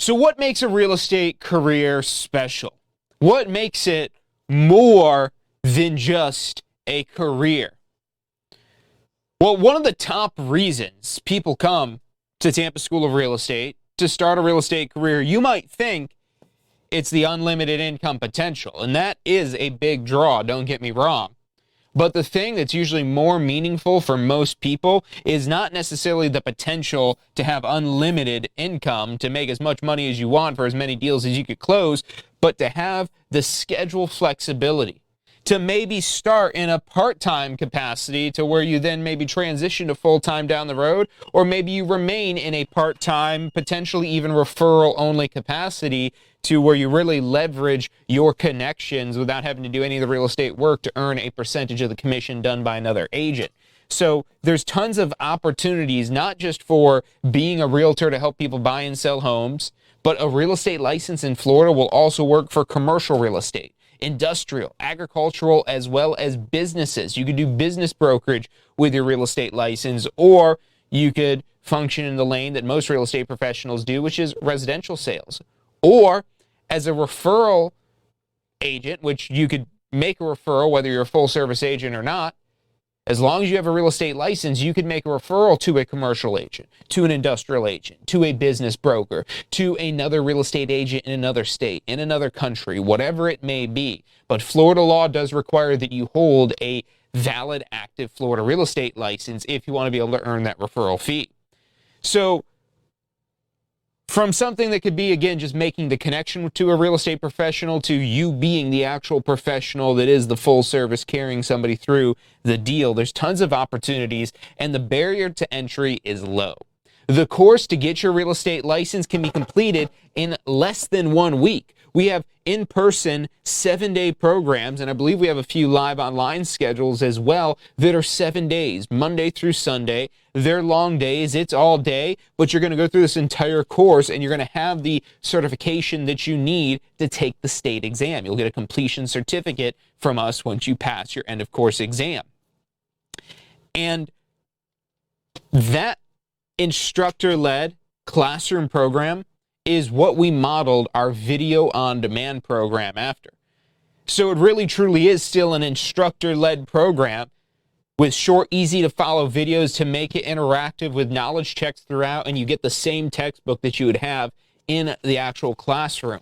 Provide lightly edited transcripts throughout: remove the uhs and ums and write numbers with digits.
So what makes a real estate career special? What makes it more than just a career? Well, one of the top reasons people come to Tampa School of Real Estate to start a real estate career, you might think it's the unlimited income potential, and that is a big draw, don't get me wrong. But the thing that's usually more meaningful for most people is not necessarily the potential to have unlimited income, to make as much money as you want for as many deals as you could close, but to have the schedule flexibility, to maybe start in a part-time capacity to where you then maybe transition to full-time down the road, or maybe you remain in a part-time, potentially even referral-only capacity to where you really leverage your connections without having to do any of the real estate work to earn a percentage of the commission done by another agent. So there's tons of opportunities, not just for being a realtor to help people buy and sell homes, but a real estate license in Florida will also work for commercial real estate, industrial, agricultural, as well as businesses. You could do business brokerage with your real estate license, or you could function in the lane that most real estate professionals do, which is residential sales. Or as a referral agent, which you could make a referral whether you're a full service agent or not. As long as you have a real estate license, you could make a referral to a commercial agent, to an industrial agent, to a business broker, to another real estate agent in another state, in another country, whatever it may be. But Florida law does require that you hold a valid, active Florida real estate license if you want to be able to earn that referral fee. So from something that could be, again, just making the connection to a real estate professional to you being the actual professional that is the full service carrying somebody through the deal, there's tons of opportunities, and the barrier to entry is low. The course to get your real estate license can be completed in less than 1 week. We have in-person 7-day programs, and I believe we have a few live online schedules as well that are 7 days, Monday through Sunday. They're long days, it's all day, but you're going to go through this entire course and you're going to have the certification that you need to take the state exam. You'll get a completion certificate from us once you pass your end of course exam. And that instructor-led classroom program is what we modeled our video on demand program after. So it really truly is still an instructor-led program with short, easy to follow videos to make it interactive with knowledge checks throughout, and you get the same textbook that you would have in the actual classroom.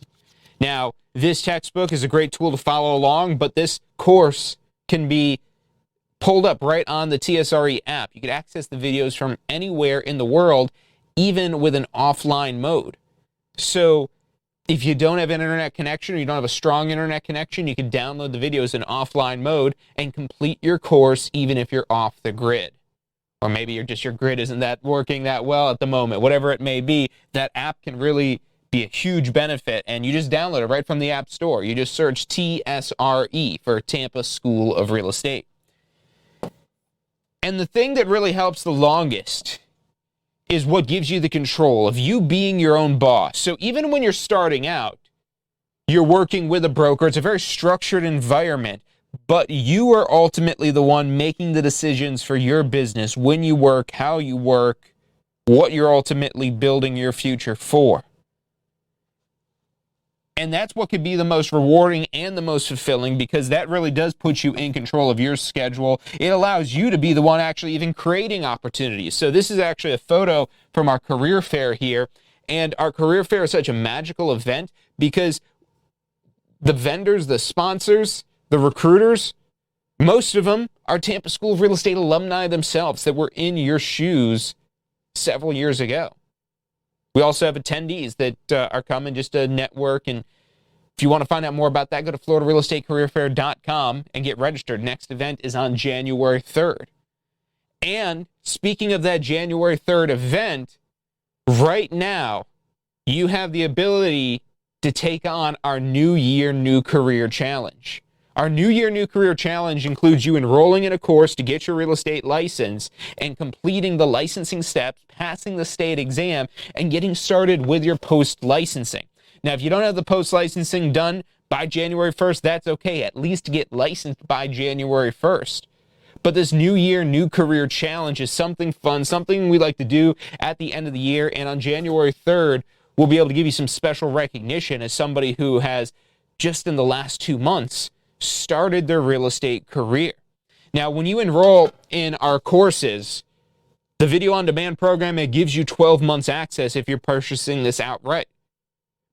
Now, this textbook is a great tool to follow along, but this course can be pulled up right on the TSRE app. You can access the videos from anywhere in the world, even with an offline mode. So if you don't have an internet connection or you don't have a strong internet connection, you can download the videos in offline mode and complete your course even if you're off the grid. Or maybe your grid isn't that working that well at the moment. Whatever it may be, that app can really be a huge benefit, and you just download it right from the App Store. You just search TSRE for Tampa School of Real Estate. And the thing that really helps the longest is what gives you the control of you being your own boss. So even when you're starting out, you're working with a broker. It's a very structured environment, but you are ultimately the one making the decisions for your business, when you work, how you work, what you're ultimately building your future for. And that's what could be the most rewarding and the most fulfilling, because that really does put you in control of your schedule. It allows you to be the one actually even creating opportunities. So this is actually a photo from our career fair here. And our career fair is such a magical event because the vendors, the sponsors, the recruiters, most of them are Tampa School of Real Estate alumni themselves that were in your shoes several years ago. We also have attendees that are coming just to network, and if you want to find out more about that, go to floridarealestatecareerfair.com and get registered. Next event is on January 3rd. And speaking of that January 3rd event, right now, you have the ability to take on our New Year, New Career Challenge. Our New Year, New Career Challenge includes you enrolling in a course to get your real estate license and completing the licensing steps, passing the state exam, and getting started with your post-licensing. Now, if you don't have the post-licensing done by January 1st, that's okay. At least get licensed by January 1st. But this New Year, New Career Challenge is something fun, something we like to do at the end of the year. And on January 3rd, we'll be able to give you some special recognition as somebody who has, just in the last 2 months, started their real estate career. Now, when you enroll in our courses, the video on demand program, it gives you 12 months access if you're purchasing this outright.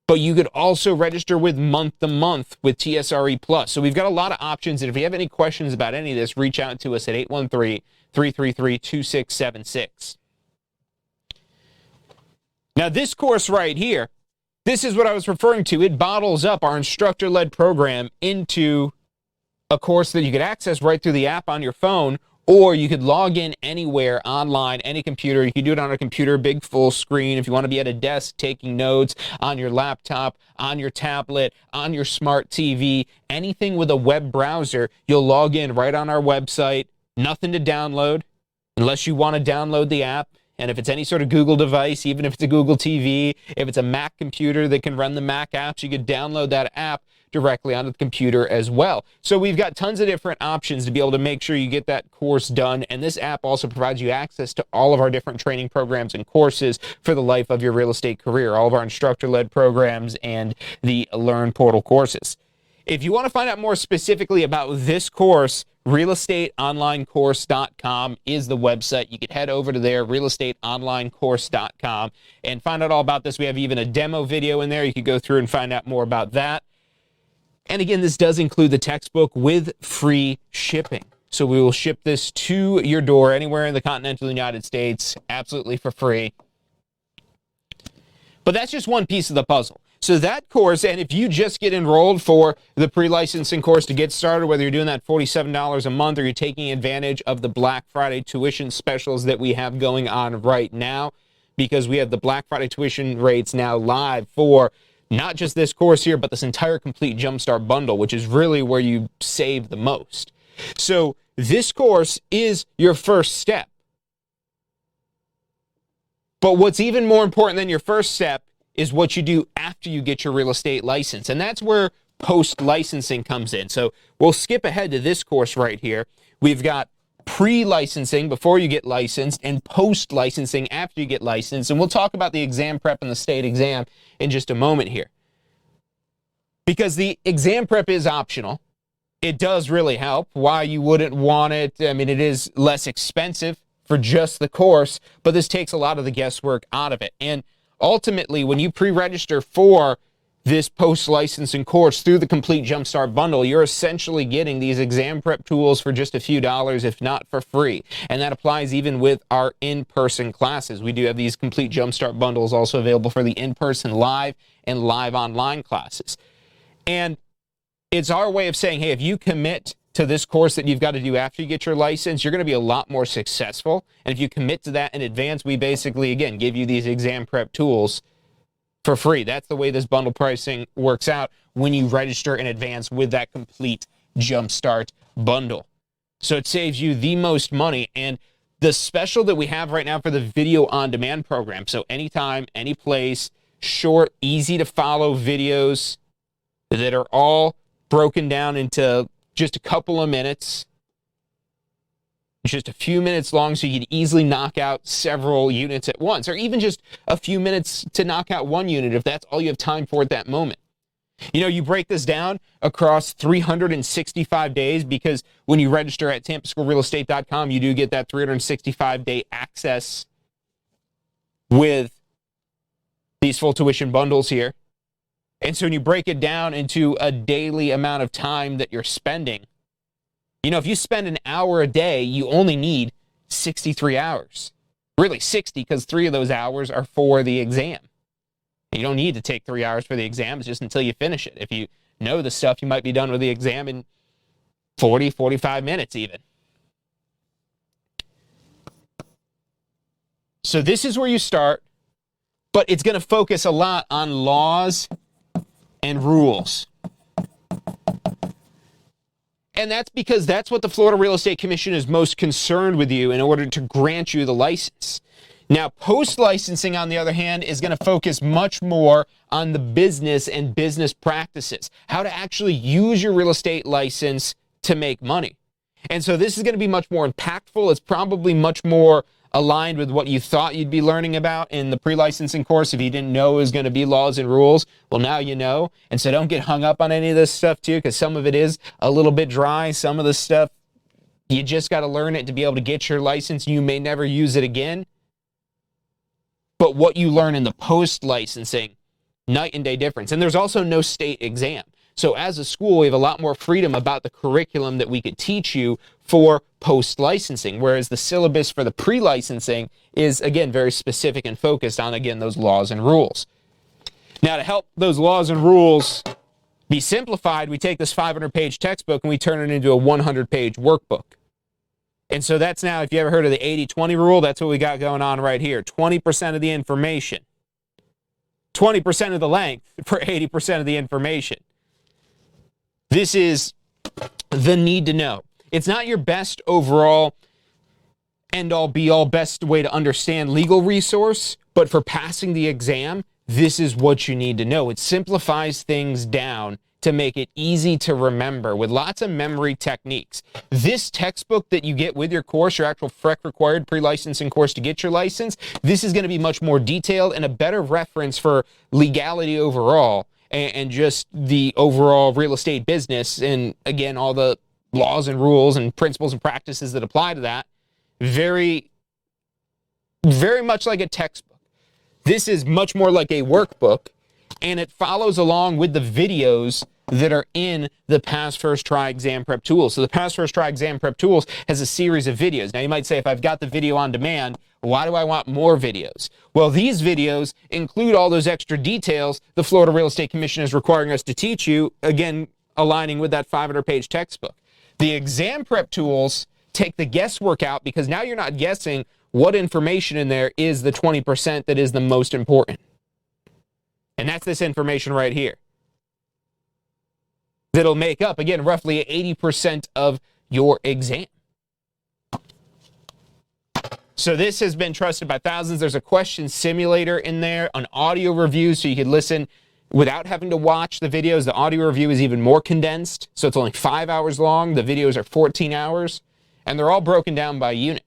But you could also register with month-to-month with TSRE Plus. So we've got a lot of options, and if you have any questions about any of this, reach out to us at 813-333-2676. Now, this course right here, this is what I was referring to. It bottles up our instructor-led program into a course that you could access right through the app on your phone, or you could log in anywhere online, any computer. You can do it on a computer, big full screen. If you want to be at a desk taking notes, on your laptop, on your tablet, on your smart TV, anything with a web browser, you'll log in right on our website. Nothing to download unless you want to download the app. And if it's any sort of Google device, even if it's a Google TV, if it's a Mac computer that can run the Mac apps, you could download that app directly onto the computer as well. So we've got tons of different options to be able to make sure you get that course done. And this app also provides you access to all of our different training programs and courses for the life of your real estate career, all of our instructor-led programs and the Learn Portal courses. If you want to find out more specifically about this course, realestateonlinecourse.com is the website. You can head over to there, realestateonlinecourse.com, and find out all about this. We have even a demo video in there. You could go through and find out more about that. And again, this does include the textbook with free shipping. So we will ship this to your door anywhere in the continental United States, absolutely for free. But that's just one piece of the puzzle. So that course, and if you just get enrolled for the pre-licensing course to get started, whether you're doing that $47 a month or you're taking advantage of the Black Friday tuition specials that we have going on right now, because we have the Black Friday tuition rates now live for not just this course here, but this entire complete Jumpstart bundle, which is really where you save the most. So this course is your first step. But what's even more important than your first step is what you do after you get your real estate license. And that's where post-licensing comes in. So we'll skip ahead to this course right here. We've got pre-licensing before you get licensed and post-licensing after you get licensed. And we'll talk about the exam prep and the state exam in just a moment here. Because the exam prep is optional. It does really help. Why you wouldn't want it? I mean, it is less expensive for just the course, but this takes a lot of the guesswork out of it. And ultimately, when you pre-register for this post-licensing course through the complete Jumpstart bundle, you're essentially getting these exam prep tools for just a few dollars, if not for free. And that applies even with our in-person classes. We do have these complete Jumpstart bundles also available for the in-person live and live online classes. And it's our way of saying, hey, if you commit to this course that you've got to do after you get your license, you're going to be a lot more successful. And if you commit to that in advance, we basically, again, give you these exam prep tools for free. That's the way this bundle pricing works out when you register in advance with that complete Jumpstart bundle. So it saves you the most money. And the special that we have right now for the video on demand program, so anytime, any place, short, easy to follow videos that are all broken down into just a couple of minutes, just a few minutes long, so you can easily knock out several units at once, or even just a few minutes to knock out one unit if that's all you have time for at that moment. You know, you break this down across 365 days, because when you register at tampaschoolrealestate.com, you do get that 365-day access with these full tuition bundles here. And so when you break it down into a daily amount of time that you're spending, you know, if you spend an hour a day, you only need 63 hours. Really 60, because 3 of those hours are for the exam. You don't need to take 3 hours for the exam. It's just until you finish it. If you know the stuff, you might be done with the exam in 40, 45 minutes even. So this is where you start, but it's going to focus a lot on laws and rules. And that's because that's what the Florida Real Estate Commission is most concerned with you in order to grant you the license. Now, post-licensing, on the other hand, is going to focus much more on the business and business practices, how to actually use your real estate license to make money. And so this is going to be much more impactful. It's probably much more aligned with what you thought you'd be learning about in the pre-licensing course if you didn't know it was going to be laws and rules. Well, now you know. And so don't get hung up on any of this stuff too, because some of it is a little bit dry. Some of the stuff, you just got to learn it to be able to get your license. You may never use it again. But what you learn in the post-licensing, night and day difference. And there's also no state exam. So as a school, we have a lot more freedom about the curriculum that we could teach you for post-licensing, whereas the syllabus for the pre-licensing is, again, very specific and focused on, again, those laws and rules. Now, to help those laws and rules be simplified, we take this 500-page textbook and we turn it into a 100-page workbook. And so that's now, if you ever heard of the 80-20 rule, that's what we got going on right here. 20% of the information, 20% of the length for 80% of the information. This is the need to know. It's not your best overall end-all, be-all, best way to understand legal resource, but for passing the exam, this is what you need to know. It simplifies things down to make it easy to remember with lots of memory techniques. This textbook that you get with your course, your actual FREC required pre-licensing course to get your license, this is going to be much more detailed and a better reference for legality overall and just the overall real estate business. And again, all the laws and rules and principles and practices that apply to that. Very, very much like a textbook. This is much more like a workbook, and it follows along with the videos that are in the Pass First Try Exam Prep Tools. So the Pass First Try Exam Prep Tools has a series of videos. Now you might say, if I've got the video on demand, why do I want more videos? Well, these videos include all those extra details the Florida Real Estate Commission is requiring us to teach you, again, aligning with that 500-page textbook. The exam prep tools take the guesswork out because now you're not guessing what information in there is the 20% that is the most important. And that's this information right here. That'll make up, again, roughly 80% of your exam. So this has been trusted by thousands. There's a question simulator in there, an audio review, so you can listen without having to watch the videos. The audio review is even more condensed, so it's only 5 hours long. The videos are 14 hours, and they're all broken down by unit.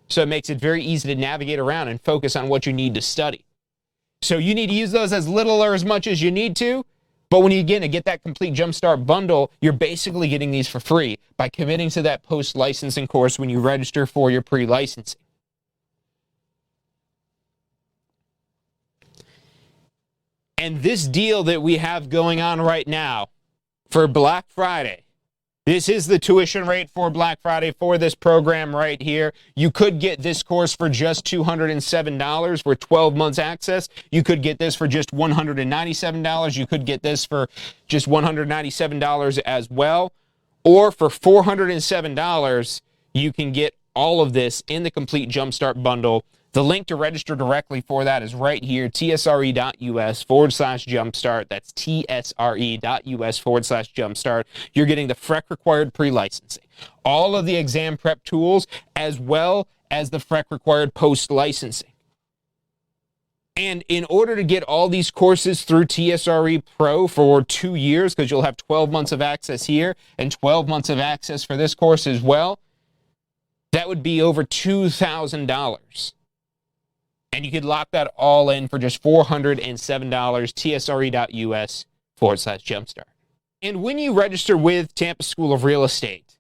So it makes it very easy to navigate around and focus on what you need to study. So you need to use those as little or as much as you need to, but when you get that complete Jumpstart bundle, you're basically getting these for free by committing to that post-licensing course when you register for your pre-licensing. And this deal that we have going on right now for Black Friday, this is the tuition rate for Black Friday for this program right here. You could get this course for just $207 for 12 months access. You could get this for just $197. You could get this for just $197 as well. Or for $407, you can get all of this in the complete Jumpstart bundle. The link to register directly for that is right here, tsre.us/jumpstart. That's tsre.us/jumpstart. You're getting the FREC required pre-licensing, all of the exam prep tools, as well as the FREC required post-licensing. And in order to get all these courses through TSRE Pro for 2 years, because you'll have 12 months of access here and 12 months of access for this course as well, that would be over $2,000. And you could lock that all in for just $407, tsre.us/jumpstart. And when you register with Tampa School of Real Estate,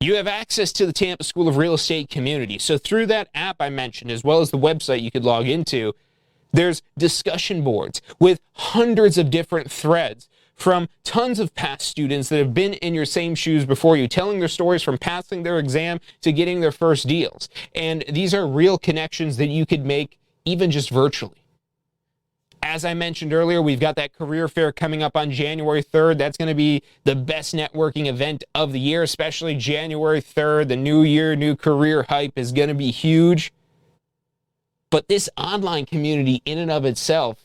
you have access to the Tampa School of Real Estate community. So through that app I mentioned, as well as the website you could log into, there's discussion boards with hundreds of different threads from tons of past students that have been in your same shoes before you, telling their stories from passing their exam to getting their first deals. And these are real connections that you could make even just virtually. As I mentioned earlier, we've got that career fair coming up on January 3rd. That's going to be the best networking event of the year, especially January 3rd. The new year, new career hype is going to be huge. But this online community in and of itself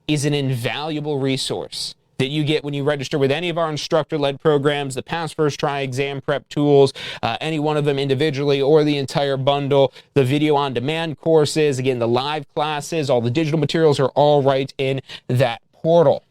is an invaluable resource that you get when you register with any of our instructor-led programs, the Pass First Try exam prep tools, any one of them individually or the entire bundle, the video-on-demand courses, again, the live classes, all the digital materials are all right in that portal.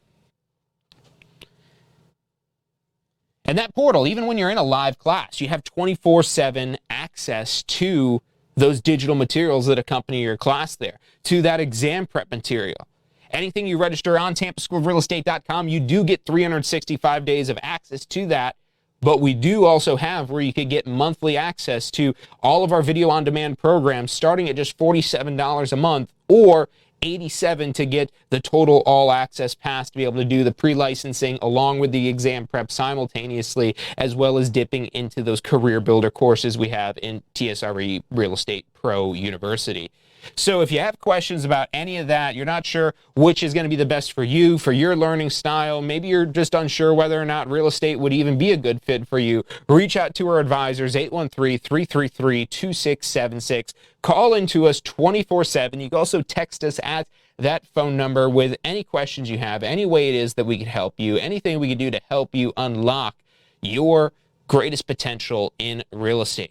And that portal, even when you're in a live class, you have 24/7 access to those digital materials that accompany your class there, to that exam prep material. Anything you register on TampaSchoolOfRealEstate.com, you do get 365 days of access to that. But we do also have where you could get monthly access to all of our video on demand programs starting at just $47 a month, or $87 to get the total all access pass to be able to do the pre-licensing along with the exam prep simultaneously, as well as dipping into those career builder courses we have in TSRE Real Estate Pro University. So if you have questions about any of that, you're not sure which is going to be the best for you, for your learning style, maybe you're just unsure whether or not real estate would even be a good fit for you, reach out to our advisors, 813-333-2676. Call into us 24/7. You can also text us at that phone number with any questions you have, any way it is that we could help you, anything we could do to help you unlock your greatest potential in real estate.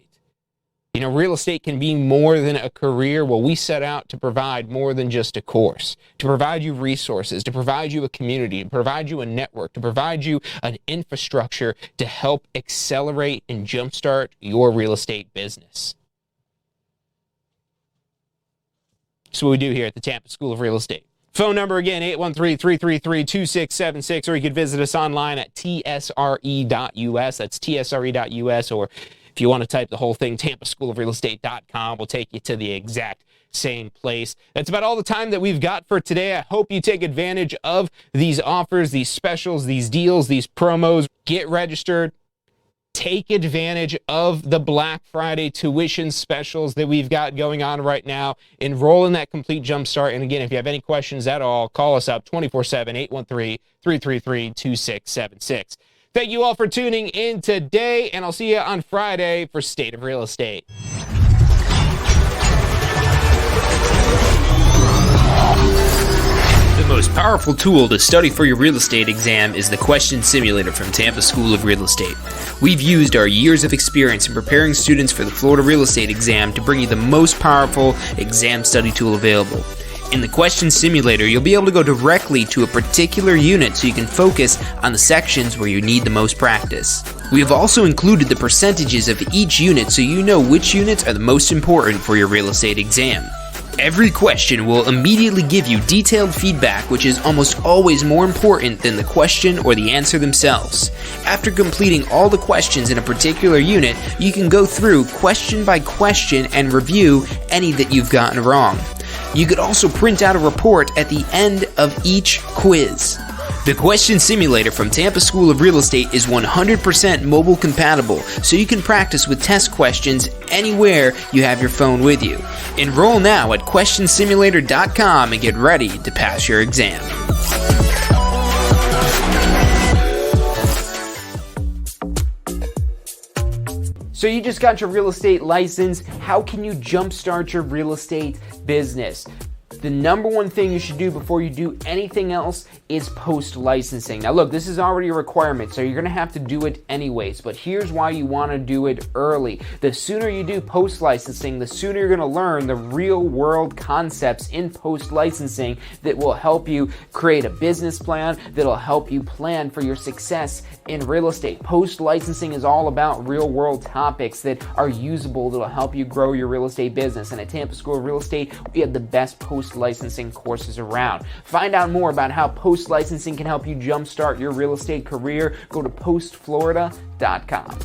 You know, real estate can be more than a career. Well, we set out to provide more than just a course, to provide you resources, to provide you a community, to provide you a network, to provide you an infrastructure to help accelerate and jumpstart your real estate business. That's what we do here at the Tampa School of Real Estate. Phone number again, 813-333-2676, or you could visit us online at tsre.us. That's tsre.us, or if you want to type the whole thing, TampaSchoolOfRealEstate.com will take you to the exact same place. That's about all the time that we've got for today. I hope you take advantage of these offers, these specials, these deals, these promos. Get registered. Take advantage of the Black Friday tuition specials that we've got going on right now. Enroll in that Complete Jumpstart. And again, if you have any questions at all, call us up 24/7, 813-333-2676. Thank you all for tuning in today, and I'll see you on Friday for State of Real Estate. The most powerful tool to study for your real estate exam is the Question Simulator from Tampa School of Real Estate. We've used our years of experience in preparing students for the Florida real estate exam to bring you the most powerful exam study tool available. In the Question Simulator, you'll be able to go directly to a particular unit so you can focus on the sections where you need the most practice. We have also included the percentages of each unit so you know which units are the most important for your real estate exam. Every question will immediately give you detailed feedback, which is almost always more important than the question or the answer themselves. After completing all the questions in a particular unit, you can go through question by question and review any that you've gotten wrong. You could also print out a report at the end of each quiz. The Question Simulator from Tampa School of Real Estate is 100% mobile compatible, so you can practice with test questions anywhere you have your phone with you. Enroll now at questionsimulator.com and get ready to pass your exam. So you just got your real estate license. How can you jumpstart your real estate business? The number one thing you should do before you do anything else is post-licensing. Now look, this is already a requirement, so you're gonna have to do it anyways, but here's why you wanna do it early. The sooner you do post-licensing, the sooner you're gonna learn the real-world concepts in post-licensing that will help you create a business plan, that'll help you plan for your success in real estate. Post-licensing is all about real-world topics that are usable, that'll help you grow your real estate business. And at Tampa School of Real Estate, we have the best post-licensing courses around. Find out more about how post-licensing can help you jumpstart your real estate career. Go to postflorida.com.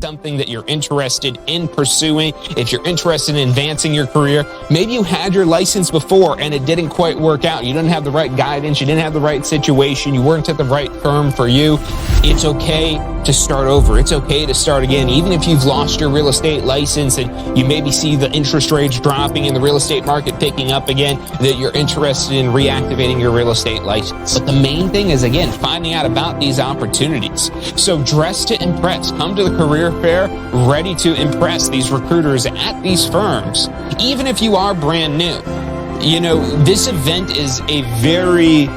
Something that you're interested in pursuing, if you're interested in advancing your career, maybe you had your license before and it didn't quite work out. You didn't have the right guidance, you didn't have the right situation, you weren't at the right firm for you. It's okay to start over. It's okay to start again. Even if you've lost your real estate license and you maybe see the interest rates dropping and the real estate market picking up again, that you're interested in reactivating your real estate license. But the main thing is, again, finding out about these opportunities. So dress to impress. Come to the career fair ready to impress these recruiters at these firms. Even if you are brand new, you know, this event is a very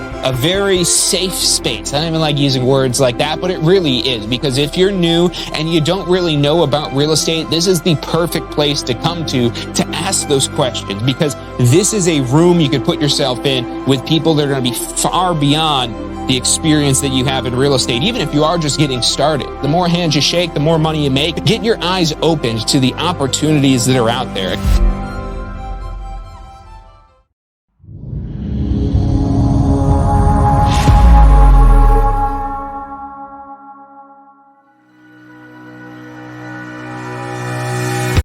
safe space. I don't even like using words like that, but it really is, because if you're new and you don't really know about real estate, this is the perfect place to come to ask those questions, because this is a room you could put yourself in with people that are going to be far beyond the experience that you have in real estate, even if you are just getting started. The more hands you shake, the more money you make. Get your eyes opened to the opportunities that are out there.